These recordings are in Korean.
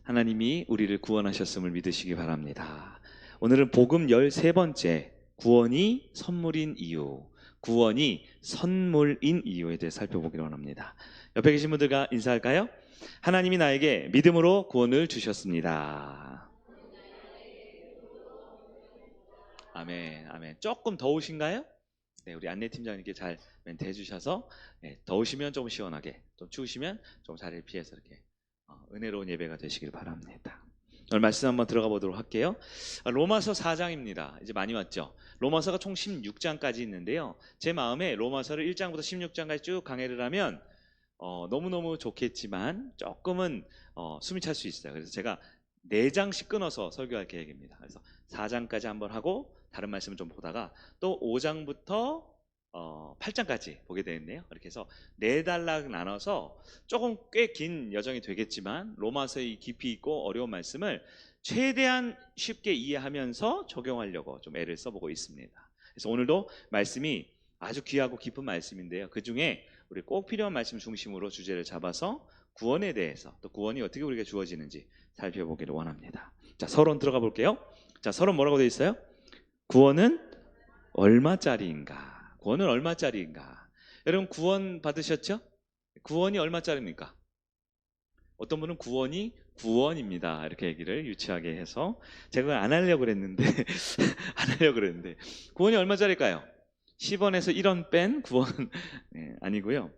하나님이 우리를 구원하셨음을 믿으시기 바랍니다. 오늘은 복음 13번째, 구원이 선물인 이유, 구원이 선물인 이유에 대해 살펴보기로 합니다. 옆에 계신 분들과 인사할까요? 하나님이 나에게 믿음으로 구원을 주셨습니다. 아멘, 아멘. 조금 더우신가요? 네, 우리 안내팀장님께 잘 멘트 해주셔서, 더우시면 좀 시원하게, 좀 추우시면 좀 자리를 피해서 이렇게 은혜로운 예배가 되시길 바랍니다. 오늘 말씀 한번 들어가 보도록 할게요. 로마서 4장입니다. 이제 많이 왔죠. 로마서가 총 16장까지 있는데요. 제 마음에 로마서를 1장부터 16장까지 쭉 강해를 하면 너무너무 좋겠지만 조금은 숨이 찰 수 있어요. 그래서 제가 4장씩 끊어서 설교할 계획입니다. 그래서 4장까지 한번 하고 다른 말씀을 좀 보다가 또 5장부터 8장까지 보게 되겠네요. 이렇게 해서 4단락 나눠서 조금 꽤 긴 여정이 되겠지만 로마서의 깊이 있고 어려운 말씀을 최대한 쉽게 이해하면서 적용하려고 좀 애를 써보고 있습니다. 그래서 오늘도 말씀이 아주 귀하고 깊은 말씀인데요. 그 중에 우리 꼭 필요한 말씀 중심으로 주제를 잡아서 구원에 대해서, 또 구원이 어떻게 우리에게 주어지는지 살펴보기를 원합니다. 자, 서론 들어가 볼게요. 자, 서론 뭐라고 되어 있어요? 구원은 얼마짜리인가? 구원은 얼마짜리인가? 여러분 구원 받으셨죠? 구원이 얼마짜리입니까? 어떤 분은 구원이 구원입니다 이렇게 얘기를 유치하게 해서 제가 안 하려고 그랬는데 안 하려고 그랬는데 구원이 얼마짜리일까요? 10원에서 1원 뺀 구원 아니고요.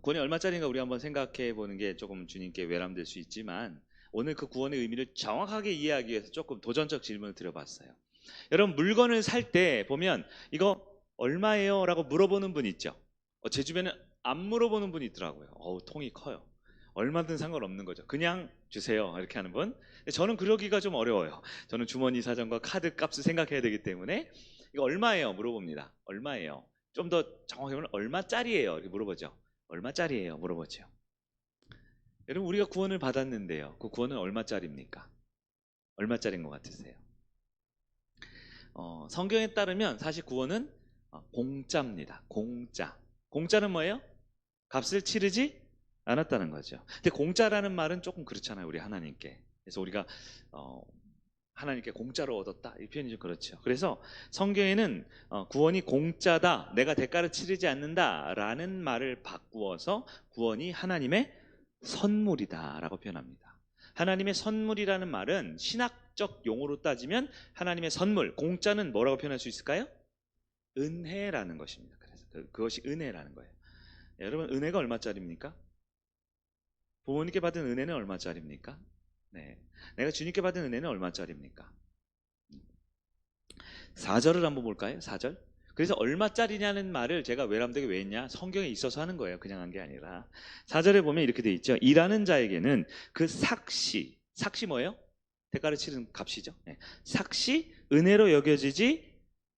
구원이 얼마짜리인가 우리 한번 생각해 보는 게 조금 주님께 외람될 수 있지만 오늘 그 구원의 의미를 정확하게 이해하기 위해서 조금 도전적 질문을 드려봤어요. 여러분 물건을 살 때 보면 이거 얼마예요? 라고 물어보는 분 있죠. 제 주변에 안 물어보는 분이 있더라고요. 통이 커요. 얼마든 상관없는 거죠. 그냥 주세요 이렇게 하는 분. 저는 그러기가 좀 어려워요. 저는 주머니 사정과 카드 값을 생각해야 되기 때문에 이거 얼마예요? 물어봅니다. 얼마예요? 좀 더 정확히 보면 얼마짜리예요? 이렇게 물어보죠. 얼마짜리예요? 물어보죠. 여러분 우리가 구원을 받았는데요. 그 구원은 얼마짜리입니까? 얼마짜리인 것 같으세요? 성경에 따르면 사실 구원은 공짜입니다. 공짜. 공짜는 뭐예요? 값을 치르지 않았다는 거죠. 근데 공짜라는 말은 조금 그렇잖아요. 우리 하나님께. 그래서 우리가 하나님께 공짜로 얻었다 이 표현이 좀 그렇죠. 그래서 성경에는 구원이 공짜다, 내가 대가를 치르지 않는다 라는 말을 바꾸어서 구원이 하나님의 선물이다 라고 표현합니다. 하나님의 선물이라는 말은 신학적 용어로 따지면 하나님의 선물, 공짜는 뭐라고 표현할 수 있을까요? 은혜라는 것입니다. 그래서 그것이 은혜라는 거예요. 여러분 은혜가 얼마짜리입니까? 부모님께 받은 은혜는 얼마짜리입니까? 네, 내가 주님께 받은 은혜는 얼마짜리입니까? 4절을 한번 볼까요? 4절. 그래서 얼마짜리냐는 말을 제가 외람되게 왜 했냐? 성경에 있어서 하는 거예요. 그냥 한 게 아니라. 4절에 보면 이렇게 돼 있죠. 일하는 자에게는 그 삭시 뭐예요? 대가를 치른 값이죠. 네. 삭시 은혜로 여겨지지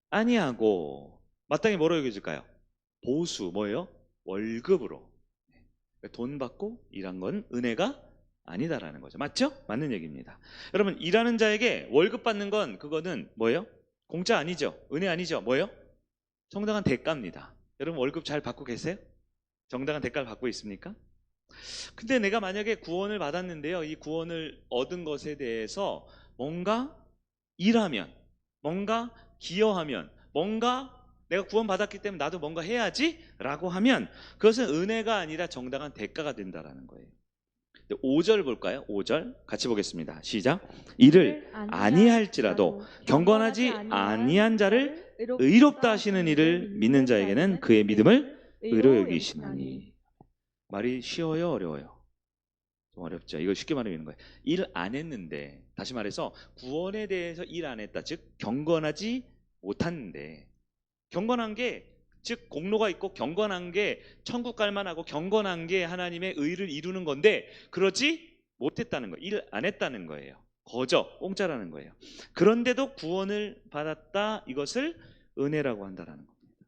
아니하고 마땅히 뭐로 여겨질까요? 보수 뭐예요? 월급으로. 돈 받고 일한 건 은혜가 아니다라는 거죠. 맞죠? 맞는 얘기입니다. 여러분 일하는 자에게 월급 받는 건 그거는 뭐예요? 공짜 아니죠. 은혜 아니죠. 뭐예요? 정당한 대가입니다. 여러분 월급 잘 받고 계세요? 정당한 대가를 받고 있습니까? 근데 내가 만약에 구원을 받았는데요. 이 구원을 얻은 것에 대해서 뭔가 일하면, 뭔가 기여하면, 뭔가 내가 구원받았기 때문에 나도 뭔가 해야지 라고 하면 그것은 은혜가 아니라 정당한 대가가 된다는 거예요. 5절 볼까요? 5절 같이 보겠습니다. 시작. 이를 아니할지라도 경건하지 아니한 자를 의롭다 하시는 이를 믿는 자에게는 그의 믿음을 의로 여기시나니. 말이 쉬워요? 어려워요? 좀 어렵죠. 이거 쉽게 말하면 거예요. 일 안 했는데, 다시 말해서 구원에 대해서 일 안 했다. 즉 경건하지 못했는데, 경건한 게 즉 공로가 있고 경건한 게 천국 갈 만하고 경건한 게 하나님의 의를 이루는 건데 그러지 못했다는 거예요. 일 안 했다는 거예요. 거저 공짜라는 거예요. 그런데도 구원을 받았다. 이것을 은혜라고 한다는 겁니다.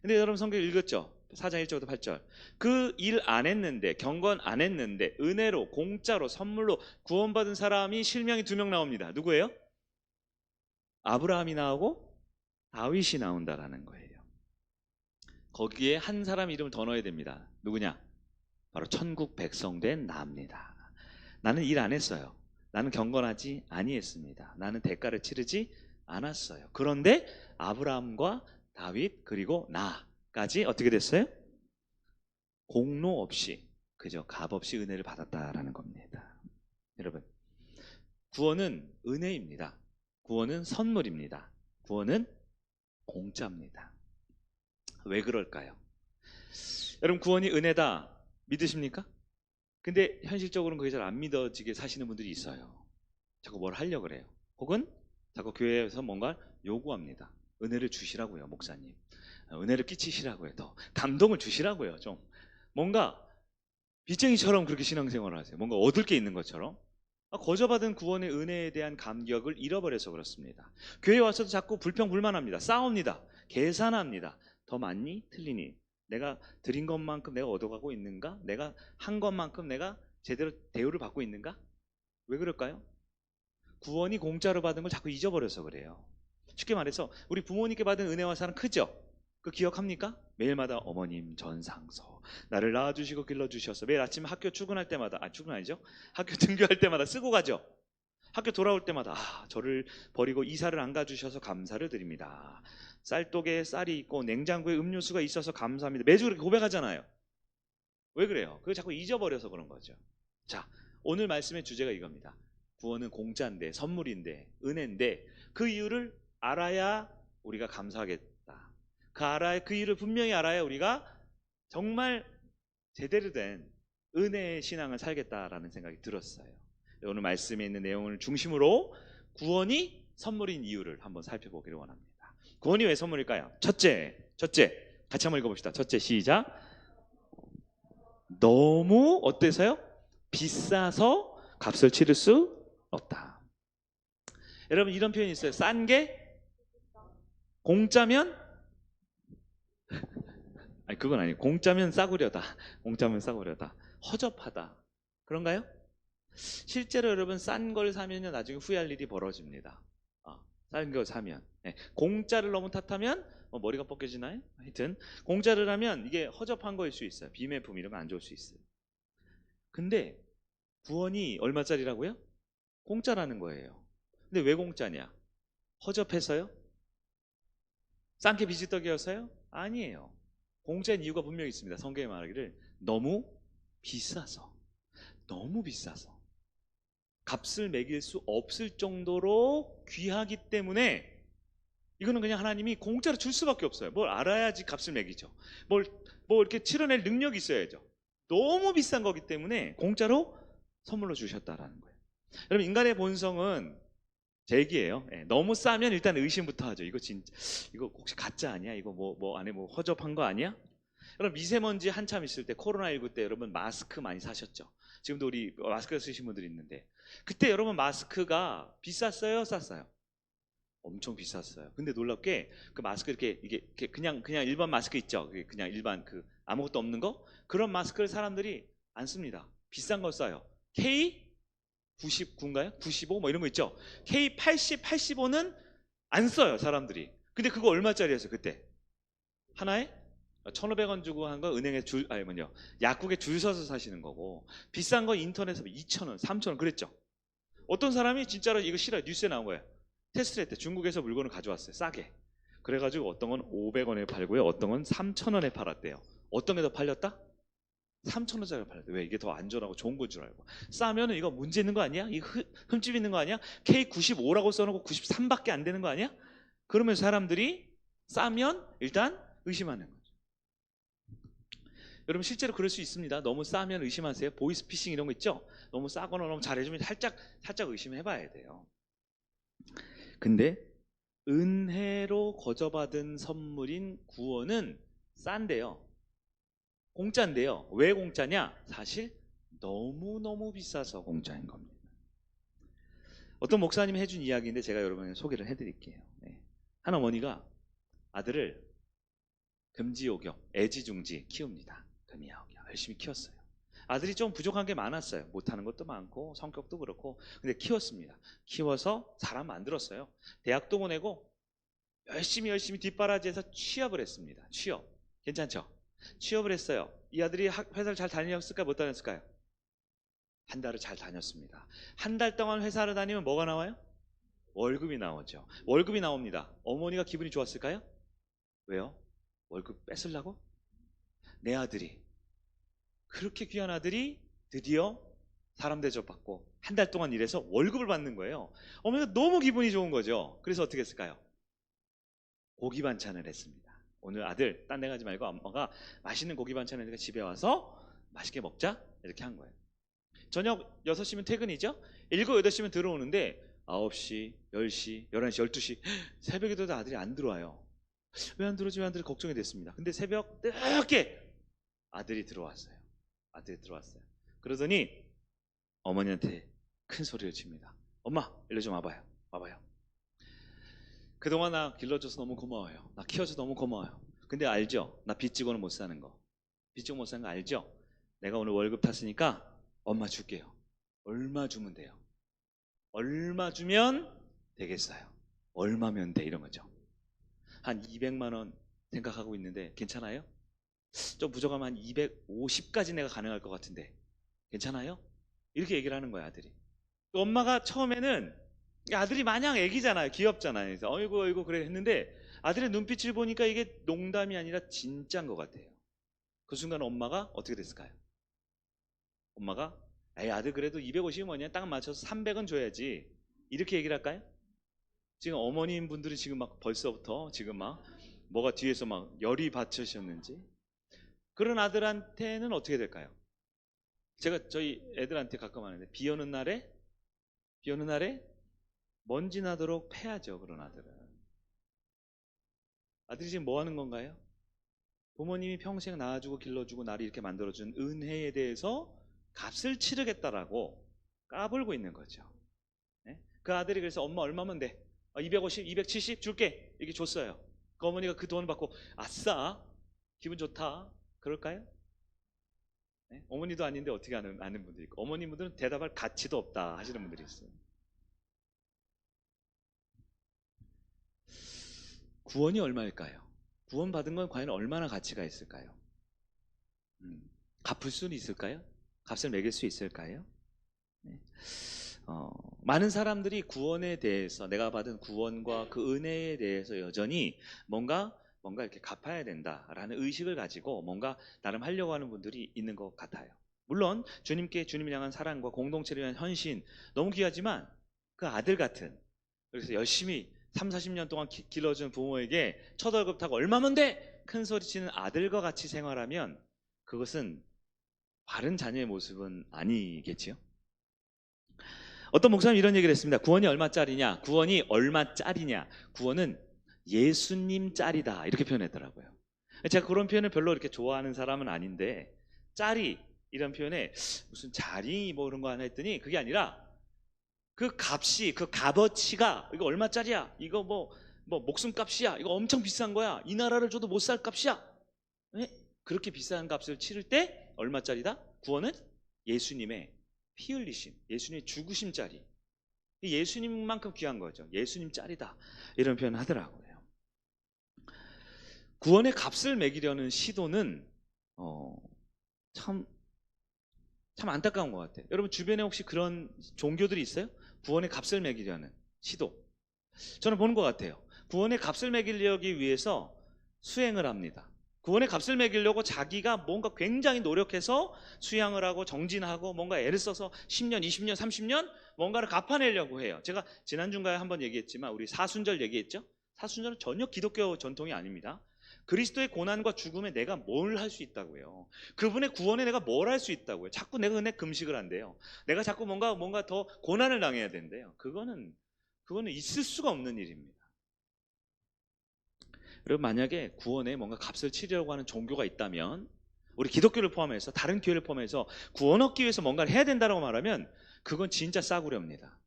근데 여러분 성경 읽었죠? 4장 1절부터 8절. 그 일 안 했는데, 경건 안 했는데 은혜로 공짜로 선물로 구원받은 사람이 실명이 2명 나옵니다. 누구예요? 아브라함이 나오고 다윗이 나온다라는 거예요. 거기에 한 사람 이름을 더 넣어야 됩니다. 누구냐? 바로 천국 백성 된 나입니다. 나는 일 안 했어요. 나는 경건하지 아니했습니다. 나는 대가를 치르지 않았어요. 그런데 아브라함과 다윗 그리고 나까지 어떻게 됐어요? 공로 없이 그저 값 없이 은혜를 받았다라는 겁니다. 여러분, 구원은 은혜입니다. 구원은 선물입니다. 구원은 공짜입니다. 왜 그럴까요? 여러분, 구원이 은혜다 믿으십니까? 근데 현실적으로는 그게 잘 안 믿어지게 사시는 분들이 있어요. 자꾸 뭘 하려고 그래요. 혹은 자꾸 교회에서 뭔가 요구합니다. 은혜를 주시라고요, 목사님. 은혜를 끼치시라고요. 더 감동을 주시라고요. 좀 뭔가 빚쟁이처럼 그렇게 신앙생활을 하세요. 뭔가 얻을 게 있는 것처럼. 거저받은 구원의 은혜에 대한 감격을 잃어버려서 그렇습니다. 교회에 와서도 자꾸 불평불만합니다. 싸웁니다. 계산합니다. 더 많니? 틀리니? 내가 드린 것만큼 내가 얻어가고 있는가? 내가 한 것만큼 내가 제대로 대우를 받고 있는가? 왜 그럴까요? 구원이 공짜로 받은 걸 자꾸 잊어버려서 그래요. 쉽게 말해서 우리 부모님께 받은 은혜와 사랑 크죠? 그 기억합니까? 매일마다 어머님 전상서 나를 낳아주시고 길러주셔서 매일 아침 학교 출근할 때마다 출근 아니죠? 학교 등교할 때마다 쓰고 가죠. 학교 돌아올 때마다 저를 버리고 이사를 안 가주셔서 감사를 드립니다. 쌀독에 쌀이 있고 냉장고에 음료수가 있어서 감사합니다. 매주 그렇게 고백하잖아요. 왜 그래요? 그걸 자꾸 잊어버려서 그런 거죠. 자, 오늘 말씀의 주제가 이겁니다. 구원은 공짜인데, 선물인데, 은혜인데 그 이유를 알아야 우리가 감사하겠다. 그 이유를 분명히 알아야 우리가 정말 제대로 된 은혜의 신앙을 살겠다라는 생각이 들었어요. 오늘 말씀에 있는 내용을 중심으로 구원이 선물인 이유를 한번 살펴보기를 원합니다. 구원이 왜 선물일까요? 첫째, 같이 한번 읽어봅시다. 첫째, 시작. 너무 어때서요? 비싸서 값을 치를 수 없다. 여러분, 이런 표현이 있어요. 싼 게 공짜면 아니 그건 아니에요. 공짜면 싸구려다. 공짜면 싸구려다. 허접하다. 그런가요? 실제로 여러분 싼 걸 사면요 나중에 후회할 일이 벌어집니다. 싼 걸 사면 공짜를 너무 탓하면 머리가 벗겨지나요? 하여튼 공짜를 하면 이게 허접한 거일 수 있어요. 비매품 이런 거 안 좋을 수 있어요. 근데 구원이 얼마짜리라고요? 공짜라는 거예요. 근데 왜 공짜냐? 허접해서요? 싼 게 비지떡이어서요? 아니에요. 공짜인 이유가 분명히 있습니다. 성경에 말하기를 너무 비싸서, 너무 비싸서 값을 매길 수 없을 정도로 귀하기 때문에 이거는 그냥 하나님이 공짜로 줄 수밖에 없어요. 뭘 알아야지 값을 매기죠. 뭘 이렇게 치러낼 능력이 있어야죠. 너무 비싼 거기 때문에 공짜로 선물로 주셨다라는 거예요. 여러분, 인간의 본성은 제 얘기예요. 너무 싸면 일단 의심부터 하죠. 이거 혹시 가짜 아니야? 이거 뭐 안에 뭐 허접한 거 아니야? 여러분, 미세먼지 한참 있을 때 코로나19 때 여러분 마스크 많이 사셨죠? 지금도 우리 마스크 쓰신 분들이 있는데 그때 여러분 마스크가 비쌌어요? 쌌어요? 엄청 비쌌어요. 근데 놀랍게 그 마스크 이게 그냥 일반 마스크 있죠? 그냥 일반 그 아무것도 없는 거? 그런 마스크를 사람들이 안 씁니다. 비싼 걸 써요. K99인가요? 95 뭐 이런 거 있죠? K80, 85는 안 써요, 사람들이. 근데 그거 얼마짜리였어요, 그때? 하나에 1,500원 주고 한 거 은행에 약국에 줄 서서 사시는 거고, 비싼 거 인터넷에서 2,000원, 3,000원 그랬죠. 어떤 사람이 진짜로 이거 싫어요. 뉴스에 나온 거예요. 테스트를 했대. 중국에서 물건을 가져왔어요. 싸게. 그래가지고 어떤 건 500원에 팔고요. 어떤 건 3,000원에 팔았대요. 어떤 게 더 팔렸다? 3,000원짜리를 팔았대요. 왜? 이게 더 안전하고 좋은 건 줄 알고. 싸면은 이거 문제 있는 거 아니야? 이거 흠집 있는 거 아니야? K95라고 써놓고 93밖에 안 되는 거 아니야? 그러면 사람들이 싸면 일단 의심하는 거죠. 여러분, 실제로 그럴 수 있습니다. 너무 싸면 의심하세요. 보이스피싱 이런 거 있죠? 너무 싸거나 너무 잘해주면 살짝 의심해봐야 돼요. 근데 은혜로 거저받은 선물인 구원은 싼데요. 공짜인데요. 왜 공짜냐? 사실 너무너무 비싸서 공짜인 겁니다. 어떤 목사님이 해준 이야기인데 제가 여러분에게 소개를 해드릴게요. 한 어머니가 아들을 금지옥역, 애지중지 키웁니다. 금이야옥역 열심히 키웠어요. 아들이 좀 부족한 게 많았어요. 못하는 것도 많고 성격도 그렇고. 근데 키웠습니다. 키워서 사람 만들었어요. 대학도 보내고 열심히 뒷바라지해서 취업을 했습니다. 취업 괜찮죠? 취업을 했어요. 이 아들이 회사를 잘 다녔을까요? 못 다녔을까요? 한 달을 잘 다녔습니다. 한 달 동안 회사를 다니면 뭐가 나와요? 월급이 나오죠. 월급이 나옵니다. 어머니가 기분이 좋았을까요? 왜요? 월급 뺏으려고? 내 아들이, 그렇게 귀한 아들이 드디어 사람 대접받고 한 달 동안 일해서 월급을 받는 거예요. 어머니가 너무 기분이 좋은 거죠. 그래서 어떻게 했을까요? 고기 반찬을 했습니다. 오늘 아들 딴 데 가지 말고 엄마가 맛있는 고기 반찬을 해서 집에 와서 맛있게 먹자, 이렇게 한 거예요. 저녁 6시면 퇴근이죠. 7, 8시면 들어오는데 9시, 10시, 11시, 12시 새벽에 돼도 아들이 안 들어와요. 왜 안 들어오지? 왜 안 들어오지? 걱정이 됐습니다. 근데 새벽 늦게 아들이 들어왔어요. 그러더니 어머니한테 큰 소리를 칩니다. 엄마, 일로 좀 와봐요. 그동안 나 길러줘서 너무 고마워요. 나 키워줘서 너무 고마워요. 근데 알죠? 나 빚지고는 못 사는 거. 빚지고 못 사는 거 알죠? 내가 오늘 월급 탔으니까 엄마 줄게요. 얼마 주면 돼요? 얼마 주면 되겠어요? 얼마면 돼? 이런 거죠. 한 200만 원 생각하고 있는데 괜찮아요? 좀 부족하면 한 250까지 내가 가능할 것 같은데 괜찮아요? 이렇게 얘기를 하는 거야, 아들이. 엄마가 처음에는, 아들이 마냥 애기잖아요. 귀엽잖아요. 그래서 어이구 그래 했는데 아들의 눈빛을 보니까 이게 농담이 아니라 진짜인 것 같아요. 그 순간 엄마가 어떻게 됐을까요? 엄마가 에이, 아들 그래도 250이 뭐냐, 딱 맞춰서 300은 줘야지, 이렇게 얘기를 할까요? 지금 어머님 분들이 지금 막 벌써부터 지금 막 뭐가 뒤에서 막 열이 받치셨는지. 그런 아들한테는 어떻게 될까요? 제가 저희 애들한테 가끔 하는데, 비 오는 날에 먼지 나도록 패야죠. 그런 아들은. 아들이 지금 뭐 하는 건가요? 부모님이 평생 낳아주고 길러주고 나를 이렇게 만들어준 은혜에 대해서 값을 치르겠다라고 까불고 있는 거죠. 네? 그 아들이 그래서 엄마 얼마면 돼? 250, 270 줄게, 이렇게 줬어요. 그 어머니가 그 돈 받고 아싸, 기분 좋다, 그럴까요? 네? 어머니도 아닌데 어떻게 아는 분들이 있고, 어머님들은 대답할 가치도 없다 하시는 분들이 있어요. 구원이 얼마일까요? 구원 받은 건 과연 얼마나 가치가 있을까요? 갚을 수는 있을까요? 값을 매길 수 있을까요? 네. 많은 사람들이 구원에 대해서, 내가 받은 구원과 그 은혜에 대해서 여전히 뭔가 이렇게 갚아야 된다라는 의식을 가지고 뭔가 나름 하려고 하는 분들이 있는 것 같아요. 물론 주님을 향한 사랑과 공동체를 위한 헌신 너무 귀하지만, 그 아들 같은, 그래서 열심히 3, 40년 동안 길러준 부모에게 첫 월급 타고 얼마면 돼? 큰 소리 치는 아들과 같이 생활하면 그것은 바른 자녀의 모습은 아니겠지요. 어떤 목사님 이런 얘기를 했습니다. 구원이 얼마짜리냐? 구원은 예수님 짤이다, 이렇게 표현했더라고요. 제가 그런 표현을 별로 이렇게 좋아하는 사람은 아닌데, 짤이 이런 표현에 무슨 자리 뭐 이런 거 하나 했더니, 그게 아니라 그 값이, 그 값어치가, 이거 얼마짜리야? 이거 뭐 목숨값이야? 이거 엄청 비싼 거야? 이 나라를 줘도 못 살 값이야? 네? 그렇게 비싼 값을 치를 때 얼마짜리다? 구원은 예수님의 피 흘리심, 예수님의 죽으심짜리, 예수님만큼 귀한 거죠. 예수님 짤이다, 이런 표현을 하더라고요. 구원의 값을 매기려는 시도는 참 안타까운 것 같아요. 여러분 주변에 혹시 그런 종교들이 있어요? 구원의 값을 매기려는 시도. 저는 보는 것 같아요. 구원의 값을 매기려기 위해서 수행을 합니다. 구원의 값을 매기려고 자기가 뭔가 굉장히 노력해서 수양을 하고 정진하고 뭔가 애를 써서 10년, 20년, 30년 뭔가를 갚아내려고 해요. 제가 지난주인가에 한번 얘기했지만 우리 사순절 얘기했죠? 사순절은 전혀 기독교 전통이 아닙니다. 그리스도의 고난과 죽음에 내가 뭘 할 수 있다고요? 그분의 구원에 내가 뭘 할 수 있다고요? 자꾸 내가 은혜 금식을 한대요. 내가 자꾸 뭔가 더 고난을 당해야 된대요. 그거는 있을 수가 없는 일입니다. 여러분, 만약에 구원에 뭔가 값을 치려고 하는 종교가 있다면, 우리 기독교를 포함해서 다른 교회를 포함해서 구원 얻기 위해서 뭔가를 해야 된다고 말하면 그건 진짜 싸구려입니다.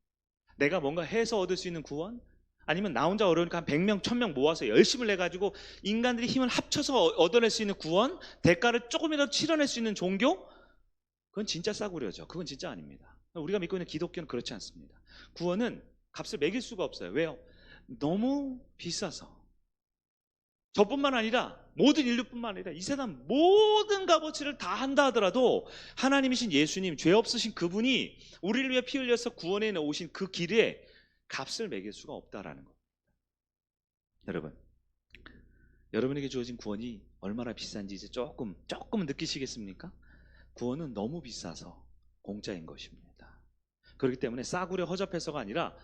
내가 뭔가 해서 얻을 수 있는 구원, 아니면 나 혼자 어려우니까 한 100명, 1000명 모아서 열심을 내가지고 인간들이 힘을 합쳐서 얻어낼 수 있는 구원, 대가를 조금이라도 치러낼 수 있는 종교, 그건 진짜 싸구려죠. 그건 진짜 아닙니다. 우리가 믿고 있는 기독교는 그렇지 않습니다. 구원은 값을 매길 수가 없어요. 왜요? 너무 비싸서. 저뿐만 아니라 모든 인류뿐만 아니라 이 세상 모든 값어치를 다 한다 하더라도 하나님이신 예수님, 죄 없으신 그분이 우리를 위해 피 흘려서 구원해 놓으신 그 길에 값을 매길 수가 없다라는 겁니다. 여러분, 여러분에게 주어진 구원이 얼마나 비싼지 이제 조금 느끼시겠습니까? 구원은 너무 비싸서 공짜인 것입니다. 그렇기 때문에 싸구려 허접해서가 아니라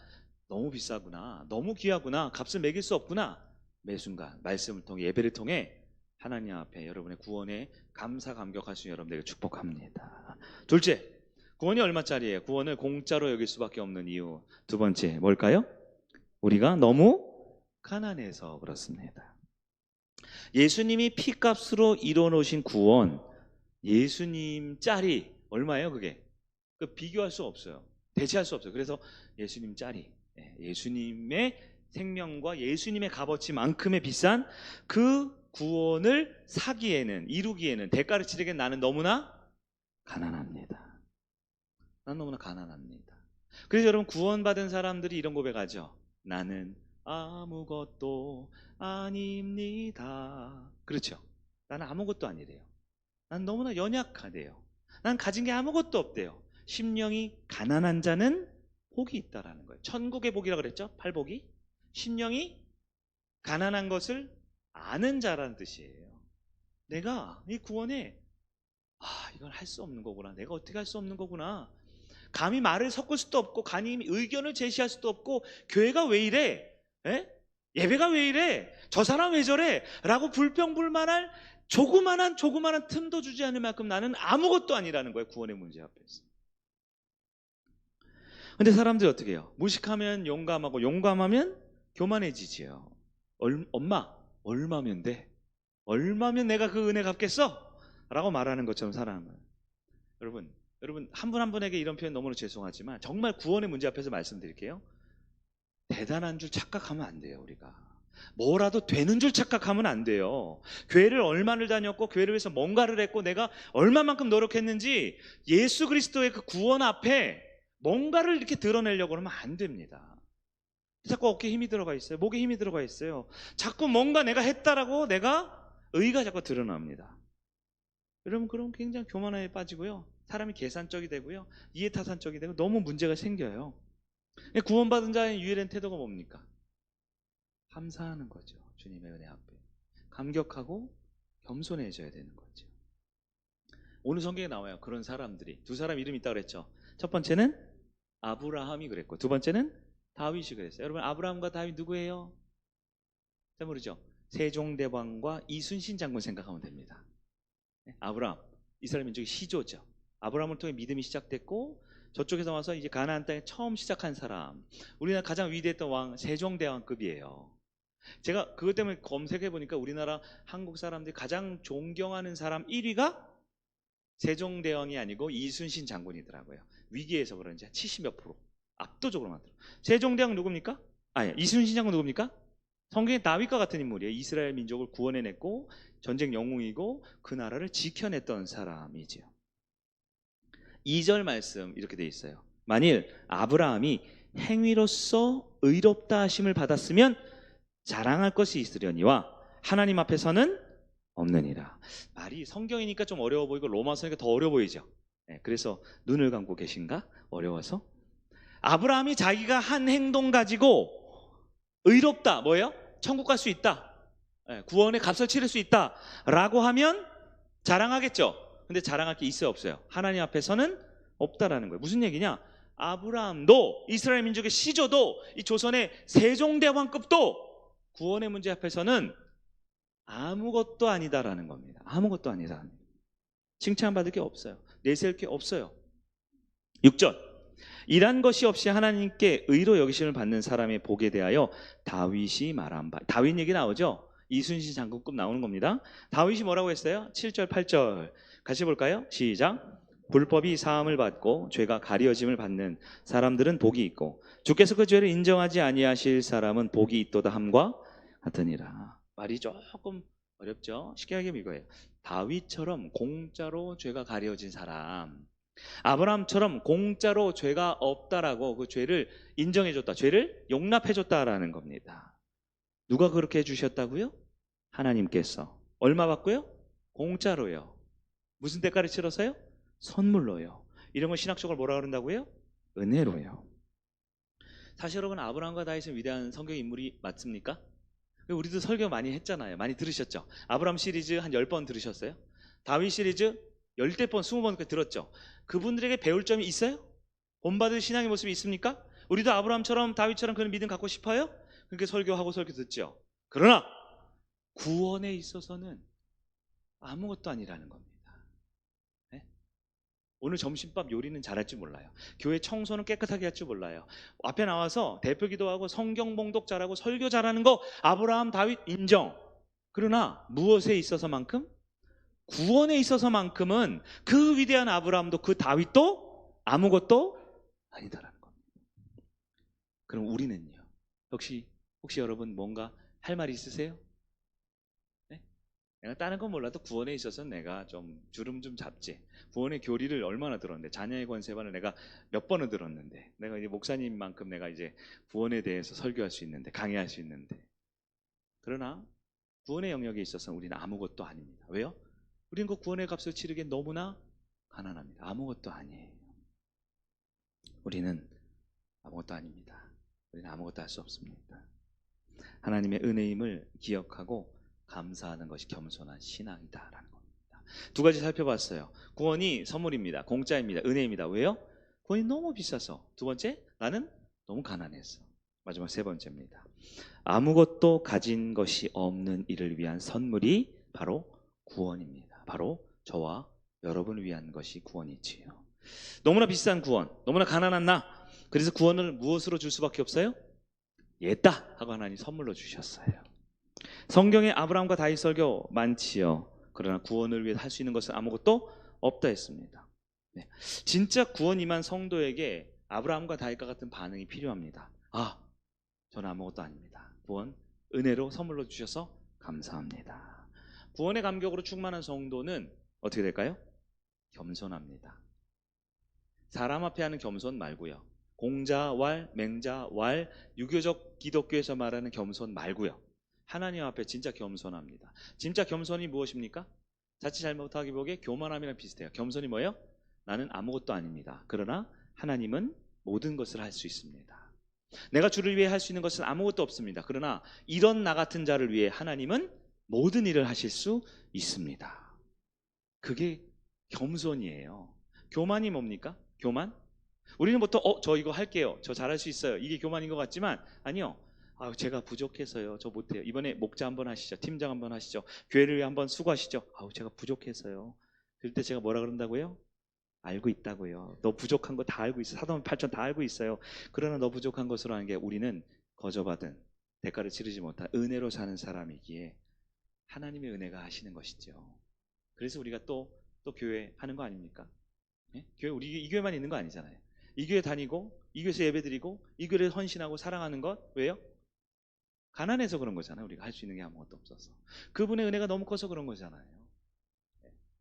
너무 비싸구나, 너무 귀하구나, 값을 매길 수 없구나, 매 순간 말씀을 통해, 예배를 통해 하나님 앞에 여러분의 구원에 감사 감격할 수 있는 여러분들에게 축복합니다. 둘째, 구원이 얼마짜리예요? 구원을 공짜로 여길 수밖에 없는 이유. 두 번째 뭘까요? 우리가 너무 가난해서 그렇습니다. 예수님이 피값으로 이뤄놓으신 구원, 예수님 짤이 얼마예요? 그게 그 비교할 수 없어요. 대체할 수 없어요. 그래서 예수님 짤이, 예수님의 생명과 예수님의 값어치만큼의 비싼 그 구원을 사기에는, 이루기에는, 대가를 치르기엔 나는 너무나 가난합니다. 난 너무나 가난합니다. 그래서 여러분, 구원받은 사람들이 이런 고백하죠. 나는 아무것도 아닙니다. 그렇죠? 나는 아무것도 아니래요. 난 너무나 연약하대요. 난 가진 게 아무것도 없대요. 심령이 가난한 자는 복이 있다라는 거예요. 천국의 복이라고 그랬죠? 팔복이. 심령이 가난한 것을 아는 자라는 뜻이에요. 내가 이 구원에 이건 할 수 없는 거구나. 내가 어떻게 할 수 없는 거구나. 감히 말을 섞을 수도 없고, 감히 의견을 제시할 수도 없고, 교회가 왜 이래? 예배가 왜 이래? 저 사람 왜 저래? 라고 불평불만할 조그만한 틈도 주지 않을 만큼 나는 아무것도 아니라는 거예요. 구원의 문제 앞에서. 근데 사람들이 어떻게 해요? 무식하면 용감하고, 용감하면 교만해지지요. 엄마, 얼마면 돼? 얼마면 내가 그 은혜 갚겠어? 라고 말하는 것처럼 사람은. 여러분 한 분 한 분에게 이런 표현 너무나 죄송하지만 정말 구원의 문제 앞에서 말씀드릴게요. 대단한 줄 착각하면 안 돼요. 우리가 뭐라도 되는 줄 착각하면 안 돼요. 교회를 얼마를 다녔고, 교회를 위해서 뭔가를 했고, 내가 얼마만큼 노력했는지 예수 그리스도의 그 구원 앞에 뭔가를 이렇게 드러내려고 하면 안 됩니다. 자꾸 어깨에 힘이 들어가 있어요. 목에 힘이 들어가 있어요. 자꾸 뭔가 내가 했다라고 내가 의가 자꾸 드러납니다. 여러분, 그럼 굉장히 교만함에 빠지고요, 사람이 계산적이 되고요, 이해타산적이 되고 너무 문제가 생겨요. 구원받은 자의 유일한 태도가 뭡니까? 감사하는 거죠. 주님의 은혜 앞에 감격하고 겸손해져야 되는 거죠. 오늘 성경에 나와요. 그런 사람들이 두 사람 이름이 있다고 그랬죠. 첫 번째는 아브라함이 그랬고, 두 번째는 다윗이 그랬어요. 여러분, 아브라함과 다윗 누구예요? 잘 모르죠? 세종대왕과 이순신 장군 생각하면 됩니다. 아브라함, 이스라엘 민족의 시조죠. 아브라함을 통해 믿음이 시작됐고, 저쪽에서 와서 이제 가나안 땅에 처음 시작한 사람, 우리나라 가장 위대했던 왕 세종대왕급이에요. 제가 그것 때문에 검색해 보니까 우리나라 한국 사람들이 가장 존경하는 사람 1위가 세종대왕이 아니고 이순신 장군이더라고요. 위기에서 그런지 70몇 프로 압도적으로 많더라고요. 세종대왕 누굽니까? 이순신 장군 누굽니까? 성경의 다윗과 같은 인물이에요. 이스라엘 민족을 구원해냈고 전쟁 영웅이고 그 나라를 지켜냈던 사람이지요. 2절 말씀 이렇게 돼 있어요. 만일 아브라함이 행위로서 의롭다 하심을 받았으면 자랑할 것이 있으려니와 하나님 앞에서는 없느니라. 말이 성경이니까 좀 어려워 보이고 로마서니까 더 어려워 보이죠. 그래서 눈을 감고 계신가? 어려워서. 아브라함이 자기가 한 행동 가지고 의롭다, 뭐예요? 천국 갈 수 있다, 구원의 값을 치를 수 있다 라고 하면 자랑하겠죠. 근데 자랑할 게 있어요, 없어요? 하나님 앞에서는 없다라는 거예요. 무슨 얘기냐? 아브라함도, 이스라엘 민족의 시조도, 이 조선의 세종대왕급도 구원의 문제 앞에서는 아무것도 아니다라는 겁니다. 아무것도 아니다. 칭찬받을 게 없어요. 내세울 게 없어요. 6절, 일한 것이 없이 하나님께 의로 여기심을 받는 사람의 복에 대하여 다윗이 말한 바. 다윗 얘기 나오죠? 이순신 장군급 나오는 겁니다. 다윗이 뭐라고 했어요? 7절 8절 같이 볼까요? 시작. 불법이 사함을 받고 죄가 가려짐을 받는 사람들은 복이 있고 주께서 그 죄를 인정하지 아니하실 사람은 복이 있도다 함과 같으니라. 말이 조금 어렵죠? 쉽게 하면 이거예요. 다윗처럼 공짜로 죄가 가려진 사람, 아브라함처럼 공짜로 죄가 없다라고 그 죄를 인정해줬다, 죄를 용납해줬다라는 겁니다. 누가 그렇게 해주셨다고요? 하나님께서 얼마 받고요? 공짜로요. 무슨 대가를 치러서요? 선물로요. 이런 걸 신학적으로 뭐라 그런다고요? 은혜로요. 사실 여러분, 아브라함과 다윗은 위대한 성경 인물이 맞습니까? 우리도 설교 많이 했잖아요. 많이 들으셨죠? 아브라함 시리즈 한 10번 들으셨어요? 다윗 시리즈 10번, 20번까지 들었죠? 그분들에게 배울 점이 있어요? 본받을 신앙의 모습이 있습니까? 우리도 아브라함처럼 다윗처럼 그런 믿음 갖고 싶어요? 그렇게 설교하고 설교 듣죠. 그러나 구원에 있어서는 아무것도 아니라는 겁니다. 네? 오늘 점심밥 요리는 잘할 줄 몰라요. 교회 청소는 깨끗하게 할 줄 몰라요. 앞에 나와서 대표 기도하고 성경 봉독 잘하고 설교 잘하는 거 아브라함, 다윗 인정. 그러나 무엇에 있어서만큼? 구원에 있어서만큼은 그 위대한 아브라함도 그 다윗도 아무것도 아니다라는 겁니다. 그럼 우리는요? 혹시 여러분 뭔가 할 말이 있으세요? 네? 내가 다른 건 몰라도 구원에 있어서는 내가 좀 주름 좀 잡지. 구원의 교리를 얼마나 들었는데, 자녀의 권세반을 내가 몇 번을 들었는데, 내가 이제 목사님만큼 내가 이제 구원에 대해서 설교할 수 있는데, 강의할 수 있는데. 그러나 구원의 영역에 있어서는 우리는 아무것도 아닙니다. 왜요? 우리는 그 구원의 값을 치르기엔 너무나 가난합니다. 아무것도 아니에요. 우리는 아무것도 아닙니다. 우리는 아무것도 할 수 없습니다. 하나님의 은혜임을 기억하고 감사하는 것이 겸손한 신앙이다라는 겁니다. 두 가지 살펴봤어요. 구원이 선물입니다. 공짜입니다. 은혜입니다. 왜요? 구원이 너무 비싸서. 두 번째, 나는 너무 가난해서. 마지막 세 번째입니다. 아무것도 가진 것이 없는 이를 위한 선물이 바로 구원입니다. 바로 저와 여러분을 위한 것이 구원이지요. 너무나 비싼 구원, 너무나 가난한 나. 그래서 구원을 무엇으로 줄 수밖에 없어요? 예다 하고 하나님 선물로 주셨어요. 성경에 아브라함과 다윗 설교 많지요. 그러나 구원을 위해 할 수 있는 것은 아무것도 없다 했습니다. 네. 진짜 구원 임한 성도에게 아브라함과 다윗과 같은 반응이 필요합니다. 아, 저는 아무것도 아닙니다. 구원 은혜로 선물로 주셔서 감사합니다. 구원의 감격으로 충만한 성도는 어떻게 될까요? 겸손합니다. 사람 앞에 하는 겸손 말고요. 공자왈, 맹자왈, 유교적 기독교에서 말하는 겸손 말고요. 하나님 앞에 진짜 겸손합니다. 진짜 겸손이 무엇입니까? 자칫 잘못하기 보기에 교만함이랑 비슷해요. 겸손이 뭐예요? 나는 아무것도 아닙니다. 그러나 하나님은 모든 것을 할 수 있습니다. 내가 주를 위해 할 수 있는 것은 아무것도 없습니다. 그러나 이런 나 같은 자를 위해 하나님은 모든 일을 하실 수 있습니다. 그게 겸손이에요. 교만이 뭡니까? 교만? 우리는 보통 저 이거 할게요. 저 잘할 수 있어요. 이게 교만인 것 같지만 아니요. 제가 부족해서요. 저 못해요. 이번에 목자 한번 하시죠. 팀장 한번 하시죠. 교회를 위해 한번 수고하시죠. 제가 부족해서요. 그럴 때 제가 뭐라 그런다고요? 알고 있다고요. 너 부족한 거 다 알고 있어. 사도면 8천 다 알고 있어요. 그러나 너 부족한 것으로 하는 게 우리는 거저받은 대가를 치르지 못한 은혜로 사는 사람이기에 하나님의 은혜가 하시는 것이죠. 그래서 우리가 또 교회 하는 거 아닙니까? 네? 교회 우리 이 교회만 있는 거 아니잖아요. 이 교회 다니고 이 교회에서 예배드리고 이 교회에 헌신하고 사랑하는 것 왜요? 가난해서 그런 거잖아요. 우리가 할 수 있는 게 아무것도 없어서. 그분의 은혜가 너무 커서 그런 거잖아요.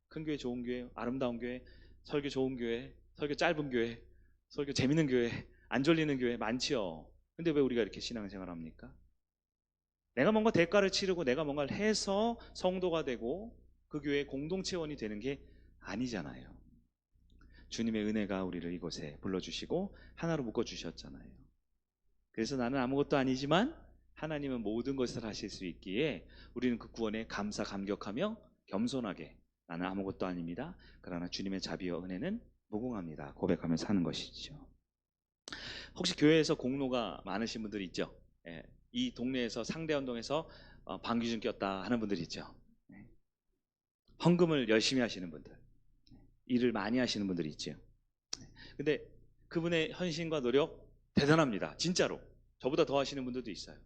큰 교회, 좋은 교회, 아름다운 교회, 설교 좋은 교회, 설교 짧은 교회, 설교 재밌는 교회, 안 졸리는 교회 많지요. 근데 왜 우리가 이렇게 신앙생활 합니까? 내가 뭔가 대가를 치르고 내가 뭔가를 해서 성도가 되고 그 교회의 공동체원이 되는 게 아니잖아요. 주님의 은혜가 우리를 이곳에 불러주시고 하나로 묶어주셨잖아요. 그래서 나는 아무것도 아니지만 하나님은 모든 것을 하실 수 있기에 우리는 그 구원에 감사 감격하며 겸손하게 나는 아무것도 아닙니다. 그러나 주님의 자비와 은혜는 무궁합니다. 고백하며 사는 것이죠. 혹시 교회에서 공로가 많으신 분들 있죠? 예, 이 동네에서 상대운동에서 방귀 좀 꼈다 하는 분들 있죠. 예. 헌금을 열심히 하시는 분들, 일을 많이 하시는 분들이 있죠. 근데 그분의 헌신과 노력 대단합니다. 진짜로. 저보다 더 하시는 분들도 있어요.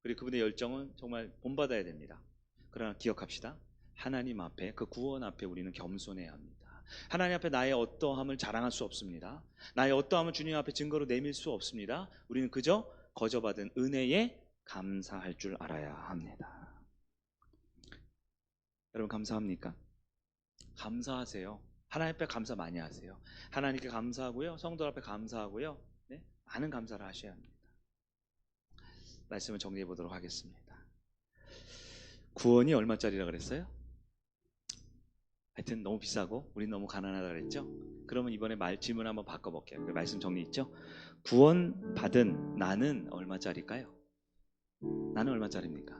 그리고 그분의 열정은 정말 본받아야 됩니다. 그러나 기억합시다. 하나님 앞에, 그 구원 앞에 우리는 겸손해야 합니다. 하나님 앞에 나의 어떠함을 자랑할 수 없습니다. 나의 어떠함을 주님 앞에 증거로 내밀 수 없습니다. 우리는 그저 거저받은 은혜에 감사할 줄 알아야 합니다. 여러분 감사합니까? 감사하세요. 하나님 앞에 감사 많이 하세요. 하나님께 감사하고요. 성도 앞에 감사하고요. 네? 많은 감사를 하셔야 합니다. 말씀을 정리해 보도록 하겠습니다. 구원이 얼마짜리라 그랬어요? 하여튼 너무 비싸고 우린 너무 가난하다 그랬죠? 그러면 이번에 질문 한번 바꿔볼게요. 말씀 정리있죠? 구원 받은 나는 얼마짜리일까요? 나는 얼마짜리입니까?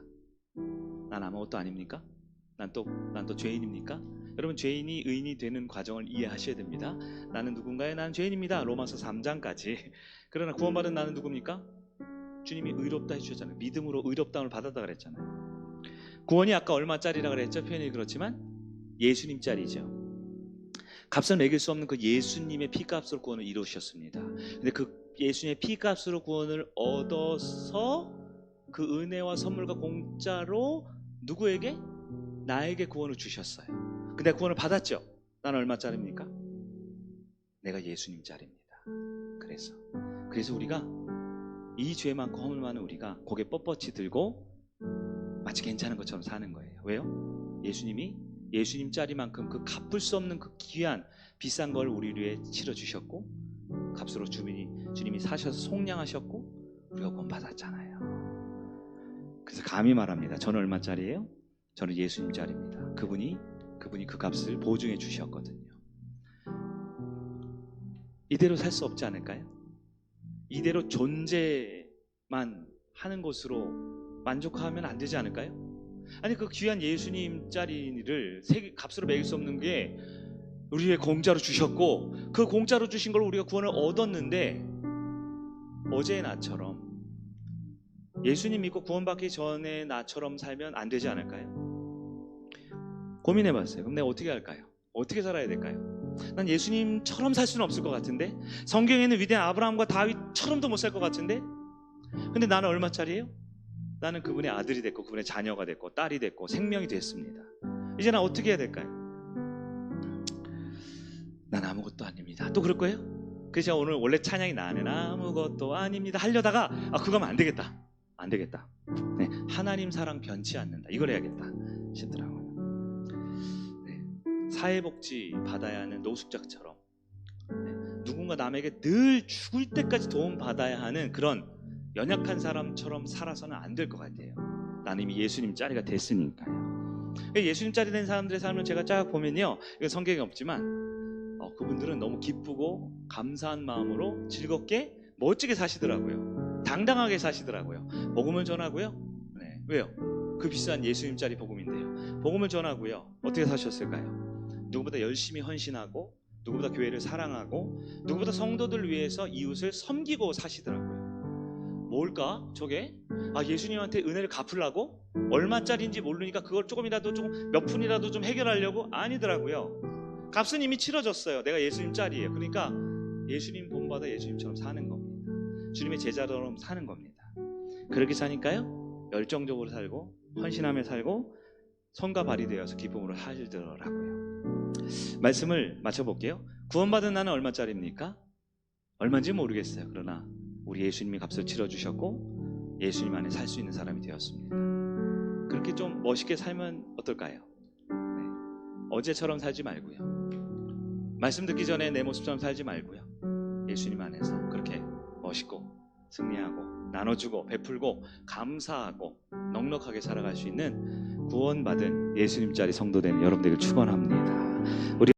난 아무것도 아닙니까? 난 또 죄인입니까? 여러분, 죄인이 의인이 되는 과정을 이해하셔야 됩니다. 나는 누군가요? 나는 죄인입니다. 로마서 3장까지. 그러나 구원받은 나는 누굽니까? 주님이 의롭다 해주셨잖아요. 믿음으로 의롭다함을 받았다 그랬잖아요. 구원이 아까 얼마짜리라 그랬죠? 표현이 그렇지만 예수님짜리죠. 값을 매길 수 없는 그 예수님의 피값으로 구원을 이루셨습니다. 근데 그 예수님의 피값으로 구원을 얻어서 그 은혜와 선물과 공짜로 누구에게? 나에게 구원을 주셨어요. 근데 구원을 받았죠. 나는 얼마짜리입니까? 내가 예수님짜리입니다. 그래서 우리가 이 죄 많고 허물 많은 우리가 고개 뻣뻣이 들고 마치 괜찮은 것처럼 사는 거예요. 왜요? 예수님이 예수님짜리만큼 그 갚을 수 없는 그 귀한 비싼 걸 우리 위해 치러주셨고, 값으로 주님이 사셔서 속량하셨고 우리가 구원 받았잖아요. 그래서 감히 말합니다. 저는 얼마짜리예요? 저는 예수님짜리입니다. 그분이 그 값을 보증해 주셨거든요. 이대로 살 수 없지 않을까요? 이대로 존재만 하는 것으로 만족하면 안 되지 않을까요? 아니, 그 귀한 예수님짜리를 값으로 매길 수 없는 게 우리 위해 공짜로 주셨고, 그 공짜로 주신 걸 우리가 구원을 얻었는데, 어제의 나처럼 예수님 믿고 구원받기 전에 나처럼 살면 안 되지 않을까요? 고민해봤어요. 그럼 내가 어떻게 할까요? 어떻게 살아야 될까요? 난 예수님처럼 살 수는 없을 것 같은데, 성경에는 위대한 아브라함과 다윗처럼도 못 살 것 같은데, 근데 나는 얼마짜리예요? 나는 그분의 아들이 됐고 그분의 자녀가 됐고 딸이 됐고 생명이 됐습니다. 이제 나 어떻게 해야 될까요? 난 아무것도 아닙니다. 또 그럴 거예요? 그래서 제가 오늘 원래 찬양이 나는 아무것도 아닙니다 하려다가 그거면 안 되겠다. 네, 하나님 사랑 변치 않는다, 이걸 해야겠다 싶더라고요. 네, 사회복지 받아야 하는 노숙자처럼, 네, 누군가 남에게 늘 죽을 때까지 도움 받아야 하는 그런 연약한 사람처럼 살아서는 안 될 것 같아요. 나는 이미 예수님 짜리가 됐으니까요. 예수님 짜리 된 사람들의 삶을 제가 쫙 보면요, 이건 성경에 없지만 그분들은 너무 기쁘고 감사한 마음으로 즐겁게 멋지게 사시더라고요. 당당하게 사시더라고요. 복음을 전하고요. 네, 왜요? 그 비싼 예수님 짜리 복음인데요. 복음을 전하고요. 어떻게 사셨을까요? 누구보다 열심히 헌신하고, 누구보다 교회를 사랑하고, 누구보다 성도들 위해서 이웃을 섬기고 사시더라고요. 뭘까 저게? 예수님한테 은혜를 갚으려고? 얼마짜리인지 모르니까 그걸 조금이라도 몇 푼이라도 좀 해결하려고? 아니더라고요. 값은 이미 치러졌어요. 내가 예수님 짤이에요. 그러니까 예수님 본받아 예수님처럼 사는 겁니다. 주님의 제자처럼 사는 겁니다. 그렇게 사니까요, 열정적으로 살고 헌신하며 살고 손과 발이 되어서 기쁨으로 살더라고요. 말씀을 맞춰볼게요. 구원받은 나는 얼마짜리입니까? 얼마인지 모르겠어요. 그러나 우리 예수님이 값을 치러주셨고 예수님 안에 살 수 있는 사람이 되었습니다. 그렇게 좀 멋있게 살면 어떨까요? 네. 어제처럼 살지 말고요, 말씀 듣기 전에 내 모습처럼 살지 말고요, 예수님 안에서 그렇게 멋있고 승리하고 나눠주고 베풀고 감사하고 넉넉하게 살아갈 수 있는 구원받은 예수님짜리 성도 되는 여러분들을 축원합니다. 우리